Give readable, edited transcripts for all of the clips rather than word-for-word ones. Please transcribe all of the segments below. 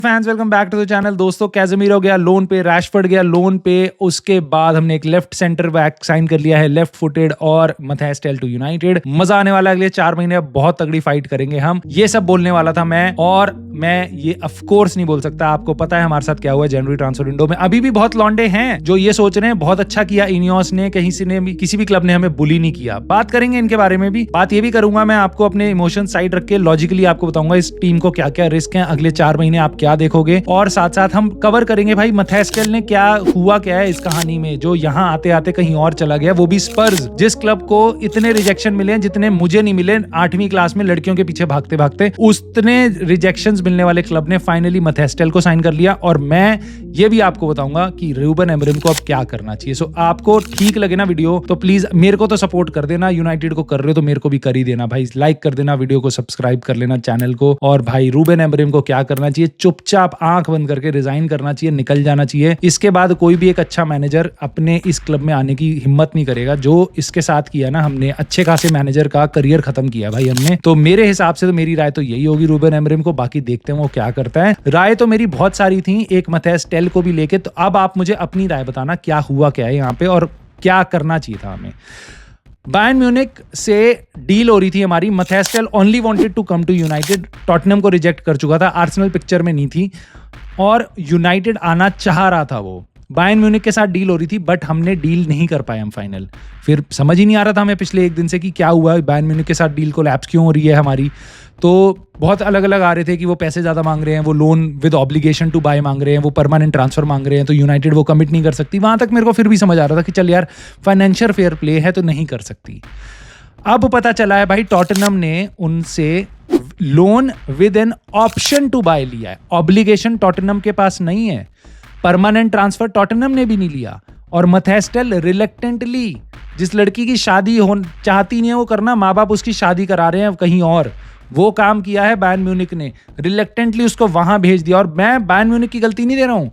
Fans welcome back to the channel. दोस्तों Casemiro गया loan पे, रैशफोर्ड गया लोन पे, उसके बाद हमने एक लेफ्ट सेंटर बैक साइन कर लिया है, लेफ्ट फुटेड, और मैथायस टेल टू यूनाइटेड। मजा आने वाला है अगले 4 महीने, बहुत तगड़ी फाइट करेंगे हम। ये सब बोलने वाला था मैं, और मैं ये ऑफ कोर्स नहीं बोल सकता। आपको पता है हमारे साथ क्या हुआ जनवरी ट्रांसफर विंडो में। अभी भी बहुत लॉन्डे हैं जो ये सोच रहे हैं बहुत अच्छा किया इनियोस ने, कहीं से ने भी, किसी भी क्लब ने हमें बुली नहीं किया। बात करेंगे इनके बारे में भी, बात ये भी करूंगा मैं। आपको अपने इमोशन साइड रख के लॉजिकली आपको बताऊंगा इस टीम को क्या क्या रिस्क है, अगले 4 महीने आप क्या देखोगे, और साथ साथ हम कवर करेंगे भाई मैथायस टेल ने क्या हुआ, क्या है इस कहानी में, जो यहाँ आते आते कहीं और चला गया। वो भी स्पर्स, जिस क्लब को इतने रिजेक्शन मिले जितने मुझे नहीं मिले 8वीं क्लास में लड़कियों के पीछे भागते भागते, उतने रिजेक्शंस मिलने वाले क्लब ने फाइनली मैथायस टेल को साइन कर लिया। और मैं ये भी आपको बताऊंगा कि रूबन एमरिम को अब क्या करना चाहिए। सो आपको ठीक लगे ना वीडियो तो प्लीज मेरे को तो सपोर्ट कर देना, यूनाइटेड को कर रहे हो तो मेरे को भी कर ही देना भाई, लाइक कर देना वीडियो को, सब्सक्राइब कर लेना चैनल को। और भाई रूबन एमरिम को क्या करना चाहिए, चुपचाप आंख बंद करके रिजाइन करना चाहिए, निकल जाना चाहिए। इसके बाद कोई भी एक अच्छा मैनेजर अपने इस क्लब में आने की हिम्मत नहीं करेगा। जो इसके साथ किया ना हमने, अच्छे खासे मैनेजर का करियर खत्म किया भाई हमने। तो मेरे हिसाब से तो मेरी राय तो यही होगी रूबन एमरिम को, बाकी देखते हैं वो क्या करता है। राय तो मेरी बहुत सारी थी एक मैथायस टेल को भी लेके, तो अब आप मुझे अपनी राय बताना क्या हुआ क्या है यहाँ पे और क्या करना चाहिए था हमें। बायर्न म्यूनिक से डील हो रही थी हमारी, Mathys Tel only wanted to come to United, Tottenham को रिजेक्ट कर चुका था, आर्सेनल पिक्चर में नहीं थी, और यूनाइटेड आना चाह रहा था। वो बायर्न म्यूनिक के साथ डील हो रही थी, बट हमने डील नहीं कर पाए हम फाइनल। फिर समझ ही नहीं आ रहा था हमें पिछले एक दिन से कि क्या हुआ, बायर्न म्यूनिक के साथ डील कोलैप्स क्यों हो रही है हमारी। तो बहुत अलग अलग आ रहे थे कि वो पैसे ज़्यादा मांग रहे हैं, वो loan with obligation to buy मांग रहे हैं, वो परमानेंट ट्रांसफर मांग रहे हैं, तो यूनाइटेड वो कमिट नहीं कर सकती। वहाँ तक मेरे को फिर भी समझ आ रहा था कि चल यार फाइनेंशियल फेयर प्ले है तो नहीं कर सकती। अब पता चला है भाई टॉटनहम ने उनसे loan with an option to buy लिया है, ऑब्लिगेशन टॉटनहम के पास नहीं है, परमानेंट ट्रांसफर टॉटनहम ने भी नहीं लिया। और मैथायस टेल रिलेक्टेंटली, जिस लड़की की शादी हो चाहती नहीं है वो करना, माँ बाप उसकी शादी करा रहे हैं कहीं और, वो काम किया है बायर्न म्यूनिक ने, रिलेक्टेंटली उसको वहां भेज दिया। और मैं बायर्न म्यूनिक की गलती नहीं दे रहा हूं,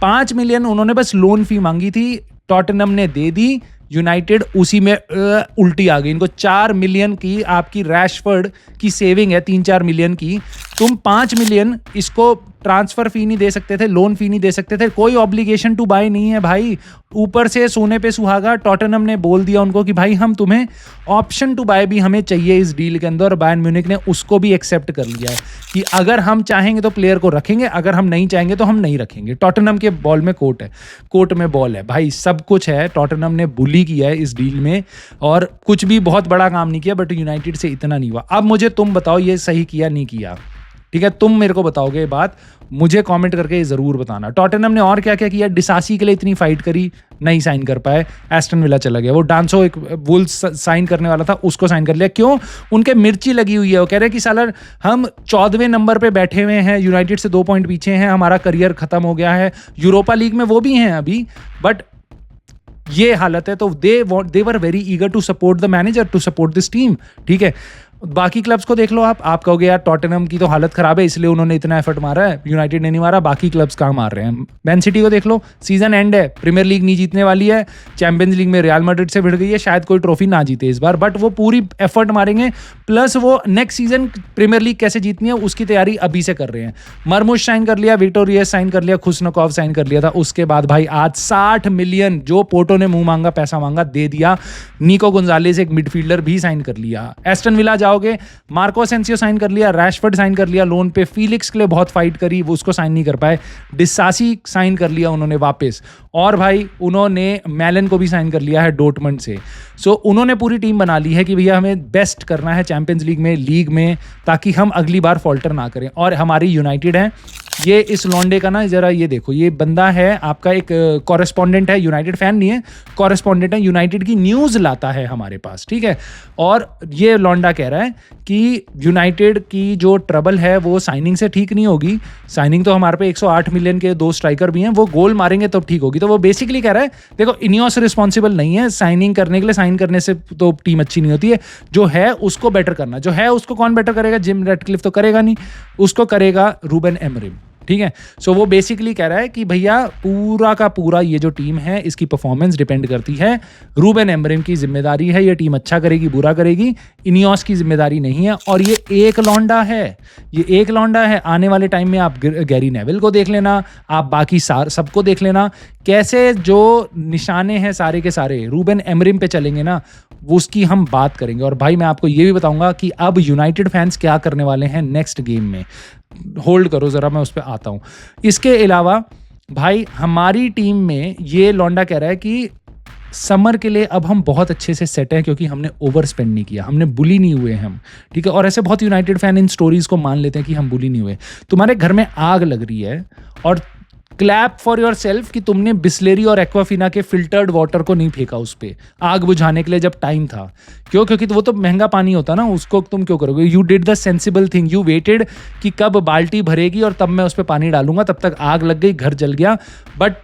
5 मिलियन उन्होंने बस लोन फी मांगी थी, टॉटनहम ने दे दी, यूनाइटेड उसी में उल्टी आ गई। इनको 4 मिलियन की आपकी रैशफोर्ड की सेविंग है, 3-4 मिलियन की, तुम 5 मिलियन इसको ट्रांसफर फी नहीं दे सकते थे, लोन फी नहीं दे सकते थे, कोई ऑब्लिगेशन टू बाय नहीं है भाई। ऊपर से सोने पे सुहागा टॉटनहम ने बोल दिया उनको कि भाई हम तुम्हें ऑप्शन टू बाय भी हमें चाहिए इस डील के अंदर, और बायर्न म्यूनिक ने उसको भी एक्सेप्ट कर लिया है कि अगर हम चाहेंगे तो प्लेयर को रखेंगे, अगर हम नहीं चाहेंगे तो हम नहीं रखेंगे। टॉटनहम के बॉल में कोर्ट है, कोर्ट में बॉल है भाई, सब कुछ है। टॉटनहम ने बुली किया है इस डील में, और कुछ भी बहुत बड़ा काम नहीं किया, बट यूनाइटेड से इतना नहीं हुआ। अब मुझे तुम बताओ ये सही किया नहीं किया, ठीक है? तुम मेरे को बताओगे ये बात, मुझे कमेंट करके जरूर बताना। टॉटनहम ने और क्या क्या किया, डिसासी के लिए इतनी फाइट करी, नहीं साइन कर पाए, एस्टन विला चला गया। वो डांसो एक वुल्स साइन करने वाला था, उसको साइन कर लिया। क्यों? उनके मिर्ची लगी हुई है, वो कह रहे हैं कि साला हम 14वें नंबर पे बैठे हुए हैं, यूनाइटेड से 2 पॉइंट पीछे हैं, हमारा करियर खत्म हो गया है, यूरोपा लीग में वो भी हैं अभी, बट ये हालत है। तो they were very eager to support the manager, to support this team, ठीक है? बाकी क्लब्स को देख लो आप कहोगे यार टॉटनहम की तो हालत खराब है इसलिए उन्होंने इतना एफर्ट मारा है, यूनाइटेड ने नहीं मारा, बाकी क्लब्स कहाँ मार रहे हैं। मैन सिटी को देख लो, सीजन एंड है, प्रीमियर लीग नहीं जीतने वाली है, चैंपियंस लीग में रियल मैड्रिड से भिड़ गई है, शायद कोई ट्रॉफी ना जीते इस बार, बट वो पूरी एफर्ट मारेंगे, प्लस वो नेक्स्ट सीजन प्रीमियर लीग कैसे जीतनी है उसकी तैयारी अभी से कर रहे हैं। मरमुश साइन कर लिया, विक्टोरियस साइन कर लिया, खुशनकॉव साइन कर लिया था, उसके बाद भाई आज 60 मिलियन जो पोर्टो ने मुंह मांगा पैसा मांगा दे दिया। निको गोंजालेस एक मिडफील्डर भी साइन कर लिया। एस्टन विला जाओगे, मार्को असेंसियो साइन कर लिया, रैशफोर्ड साइन कर लिया लोन पे, फीलिक्स के लिए बहुत फाइट करी, वो उसको साइन नहीं कर पाए, डिसासी साइन कर लिया उन्होंने वापस, और भाई उन्होंने मैलन को भी साइन कर लिया है डोर्टमंड से। सो उन्होंने पूरी टीम बना ली है कि भैया हमें बेस्ट करना है चैंपियंस लीग में, लीग में, ताकि हम अगली बार फॉल्टर ना करें। और हमारी यूनाइटेड है, ये इस लॉन्डे का ना जरा ये देखो, ये बंदा है आपका एक कॉरेस्पॉन्डेंट है, यूनाइटेड फैन नहीं है, कॉरेस्पॉन्डेंट है, यूनाइटेड की न्यूज़ लाता है हमारे पास, ठीक है? और ये लॉन्डा कह रहा है कि यूनाइटेड की जो ट्रबल है वो साइनिंग से ठीक नहीं होगी, साइनिंग तो हमारे पे 108 मिलियन के 2 स्ट्राइकर भी हैं, वो गोल मारेंगे तब ठीक होगी। तो वो बेसिकली कह रहा है देखो इनियोस रिस्पॉन्सिबल नहीं है साइनिंग करने के लिए, साइन करने से तो टीम अच्छी नहीं होती है, जो है उसको बेटर करना, जो है उसको कौन बेटर करेगा, जिम रेडक्लिफ तो करेगा नहीं, उसको करेगा रूबन एमरिम। ठीक है। सो वो बेसिकली कह रहा है कि भैया पूरा का पूरा ये जो टीम है इसकी परफॉर्मेंस डिपेंड करती है, रूबेन एमरिम की जिम्मेदारी है, ये टीम अच्छा करेगी बुरा करेगी, इनियोस की जिम्मेदारी नहीं है। और ये एक लौंडा है, ये एक लौंडा है। आने वाले टाइम में आप गैरी नेविल को देख लेना, आप बाकी सबको देख लेना, कैसे जो निशाने हैं सारे के सारे रूबेन एमरिम पे चलेंगे ना, वो उसकी हम बात करेंगे। और भाई मैं आपको ये भी बताऊंगा कि अब यूनाइटेड फैंस क्या करने वाले हैं नेक्स्ट गेम में। होल्ड करो ज़रा, मैं उस पर आता हूँ। इसके अलावा भाई हमारी टीम में ये लौंडा कह रहा है कि समर के लिए अब हम बहुत अच्छे से सेट हैं क्योंकि हमने ओवर स्पेंड नहीं किया, हमने बुली नहीं हुए हम, ठीक है। और ऐसे बहुत यूनाइटेड फैन इन स्टोरीज को मान लेते हैं कि हम बुली नहीं हुए। तुम्हारे घर में आग लग रही है और क्लैप फॉर योर सेल्फ कि तुमने बिस्लेरी और एक्वाफिना के फिल्टर्ड वाटर को नहीं फेंका उस पर आग बुझाने के लिए जब टाइम था। क्यों? क्योंकि वो तो महंगा पानी होता ना, उसको तुम क्यों करोगे? You did the sensible thing, you weighted कि कब बाल्टी भरेगी और तब मैं उस पर पानी डालूंगा, तब तक आग लग गई, घर जल गया। बट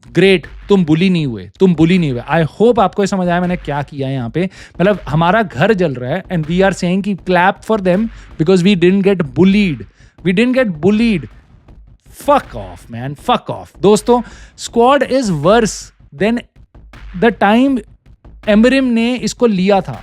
ग्रेट, तुम बुली नहीं हुए, तुम बुली नहीं हुए। आई होप आपको ये समझ आया मैंने क्या किया है यहाँ पे। मतलब हमारा घर जल रहा है एंड वी आर सेइंग कि clap for them because we didn't get bullied, we didn't get bullied. Fuck off, man. Fuck off. दोस्तों, squad is worse than the time Amorim ने इसको लिया था।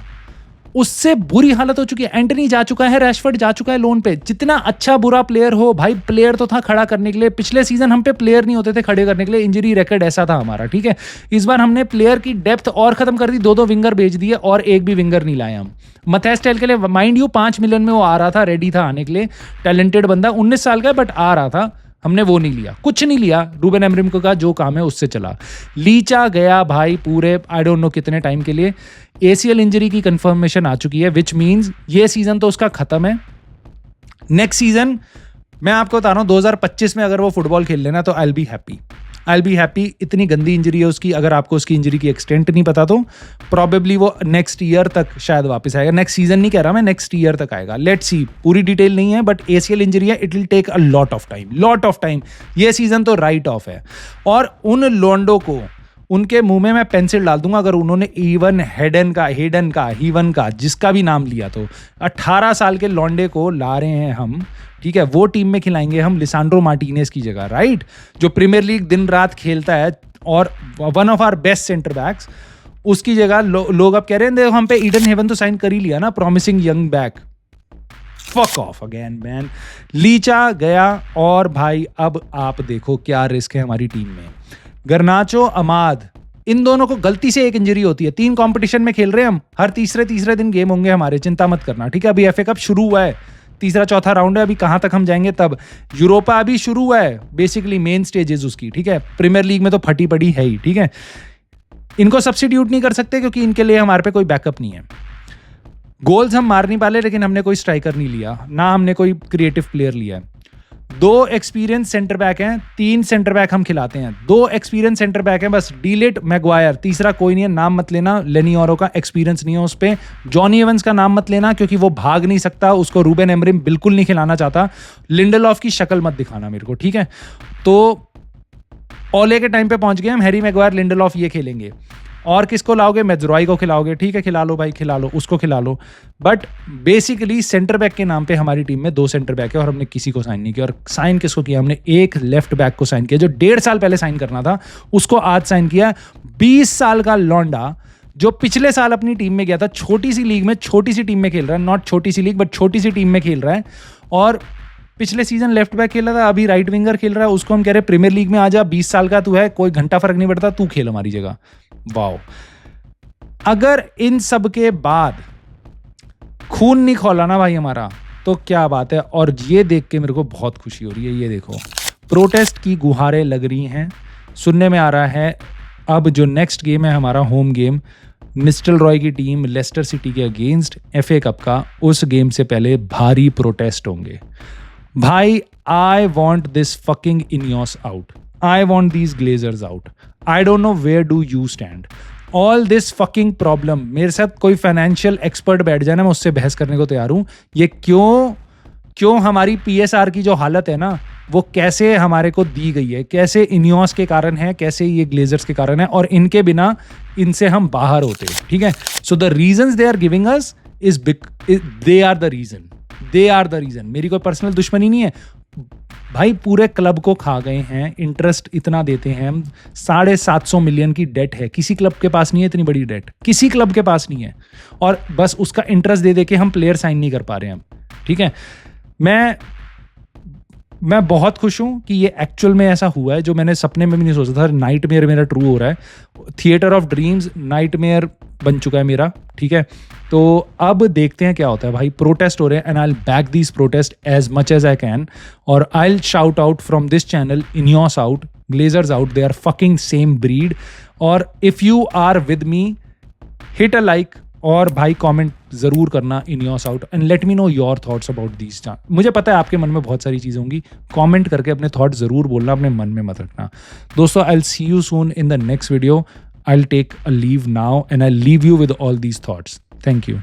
उससे बुरी हालत हो चुकी है। एंटनी जा चुका है, रैशफोर्ड जा चुका है लोन पे। जितना अच्छा बुरा प्लेयर हो भाई, प्लेयर तो था खड़ा करने के लिए। पिछले सीजन हम पे प्लेयर नहीं होते थे खड़े करने के लिए, इंजरी रिकॉर्ड ऐसा था हमारा, ठीक है। इस बार हमने प्लेयर की डेप्थ और खत्म कर दी, दो विंगर भेज दिए और एक भी विंगर नहीं लाए हम। मैथायस टेल के लिए माइंड यू 5 मिलियन में वो आ रहा था, रेडी था आने के लिए, टैलेंटेड बंदा, 19 साल का, बट आ रहा था। हमने वो नहीं लिया, कुछ नहीं लिया। रूबेन एमरिम को कहा जो काम है उससे चला। लीचा गया भाई पूरे आई डोंट नो कितने टाइम के लिए। एसीएल इंजरी की कंफर्मेशन आ चुकी है, विच मींस ये सीजन तो उसका खत्म है। नेक्स्ट सीजन मैं आपको बता रहा हूँ 2025 में अगर वो फुटबॉल खेल लेना तो आई विल बी हैप्पी। इतनी गंदी इंजरी है उसकी, अगर आपको उसकी इंजरी की एक्सटेंट नहीं पता तो प्रॉबेबली वो नेक्स्ट ईयर तक शायद वापस आएगा। नेक्स्ट सीजन नहीं कह रहा मैं, नेक्स्ट ईयर तक आएगा। लेट्स सी, पूरी डिटेल नहीं है, बट एसीएल इंजरी है, it will take a lot of time. ये सीजन तो राइट ऑफ है। और उन लोंडो को, उनके मुंह में मैं पेंसिल डाल दूंगा अगर उन्होंने इवन हेडन का जिसका भी नाम लिया तो। 18 साल के लौंडे को ला रहे हैं हम, ठीक है, वो टीम में खिलाएंगे हम लिसांड्रो मार्टिनेज की जगह, राइट, जो प्रीमियर लीग दिन रात खेलता है और one of our best centre backs. उसकी जगह लोग अब कह रहे हैं देखो हम पे ईडन हेवन तो साइन कर ही लिया ना, promising young back. Fuck off again man. Licha गया और भाई अब आप देखो क्या रिस्क है हमारी टीम में। गर्नाचो, अमाद, इन दोनों को गलती से एक इंजरी होती है। 3 कंपटीशन में खेल रहे हैं हम, हर तीसरे दिन गेम होंगे हमारे, चिंता मत करना, ठीक है। अभी एफए कप शुरू हुआ है, तीसरा चौथा राउंड है, अभी कहां तक हम जाएंगे तब। यूरोपा अभी शुरू हुआ है, बेसिकली मेन स्टेजेस उसकी, ठीक है। प्रीमियर लीग में तो फटी पड़ी है ही, ठीक है। इनको सब्स्टिट्यूट नहीं कर सकते क्योंकि इनके लिए हमारे पे कोई बैकअप नहीं है। गोल्स हम मार नहीं पाले, लेकिन हमने कोई स्ट्राइकर नहीं लिया, ना हमने कोई क्रिएटिव प्लेयर लिया है। 2 एक्सपीरियंस सेंटर बैक हैं, 3 सेंटर बैक हम खिलाते हैं। 2 एक्सपीरियंस सेंटर बैक हैं बस, डीलेट, मैगवायर, तीसरा कोई नहीं है, नाम मत लेना। लेनियोरो का एक्सपीरियंस नहीं है उस पे। जॉनी एवंस का नाम मत लेना क्योंकि वो भाग नहीं सकता, उसको रूबेन एमरिम बिल्कुल नहीं खिलाना चाहता। लिंडलॉफ की शक्ल मत दिखाना मेरे को, ठीक है। तो ओले के टाइम पे पहुंच गए हम, हैरी मैगवायर, लिंडलॉफ, ये खेलेंगे। और किसको लाओगे? मेजरॉय को खिलाओगे, ठीक है, खिला लो भाई, खिला लो, उसको खिला लो। बट बेसिकली सेंटर बैक के नाम पे हमारी टीम में 2 सेंटर बैक है और हमने किसी को साइन नहीं किया। और साइन किसको किया? हमने एक लेफ्ट बैक को साइन किया जो 1.5 साल पहले साइन करना था, उसको आज साइन किया। 20 साल का लौंडा जो पिछले साल अपनी टीम में गया था, छोटी सी लीग में, छोटी सी टीम में खेल रहा है, नॉट छोटी सी लीग बट छोटी सी टीम में खेल रहा है। और पिछले सीजन लेफ्ट बैक खेल रहा था, अभी राइट विंगर खेल रहा है। उसको हम कह रहे हैं प्रीमियर लीग में आ जा, 20 साल का तू है, कोई घंटा फर्क नहीं पड़ता, तू खेल हमारी जगह। वाओ। अगर इन सब के बाद खून नहीं खौला ना भाई हमारा, तो क्या बात है। और ये देख के मेरे को बहुत खुशी हो रही है। ये देखो, प्रोटेस्ट की गुहारें लग रही हैं। सुनने में आ रहा है अब जो नेक्स्ट गेम है हमारा होम गेम, मिस्टर रॉय की टीम लेस्टर सिटी के अगेंस्ट एफए कप का, उस गेम से पहले भारी प्रोटेस्ट होंगे भाई। I want this fucking Ineos out, I want these Glazers out. I don't know where do you stand. All this fucking problem, मेरे साथ कोई फाइनेंशियल एक्सपर्ट बैठ जाए ना, मैं उससे बहस करने को तैयार हूं। ये क्यों हमारी पीएसआर की जो हालत है ना, वो कैसे हमारे को दी गई है, कैसे इनियोस के कारण है, कैसे ये ग्लेजर्स के कारण है, और इनके बिना इनसे हम बाहर होते, ठीक है। So the reasons they are giving us is they are the reason. मेरी कोई पर्सनल दुश्मनी नहीं है। भाई पूरे क्लब को खा गए हैं, इंटरेस्ट इतना देते हैं हम, 750 मिलियन की डेट है, किसी क्लब के पास नहीं है इतनी बड़ी डेट, किसी क्लब के पास नहीं है, और बस उसका इंटरेस्ट दे दे के हम प्लेयर साइन नहीं कर पा रहे हैं हम, ठीक है। मैं बहुत खुश हूं कि ये एक्चुअल में ऐसा हुआ है, जो मैंने सपने में भी नहीं सोचा था। नाइटमेयर मेरा ट्रू हो रहा है, थिएटर ऑफ ड्रीम्स नाइटमेयर बन चुका है मेरा, ठीक है। तो अब देखते हैं क्या होता है भाई। प्रोटेस्ट हो रहे हैं and I will back this protest as much as I can, और I will shout out from this channel, Ineos out, Glazers out, they are fucking same breed. और if you are with me, hit a like, और भाई comment जरूर करना Ineos out, and let me know your thoughts about these. मुझे पता है आपके मन में बहुत सारी चीज़ें होंगी, कमेंट करके अपने थॉट जरूर बोलना, अपने मन में मत रखना। दोस्तों, I will see you soon in the next video. I'll take a leave now and I'll leave you with all these thoughts. Thank you.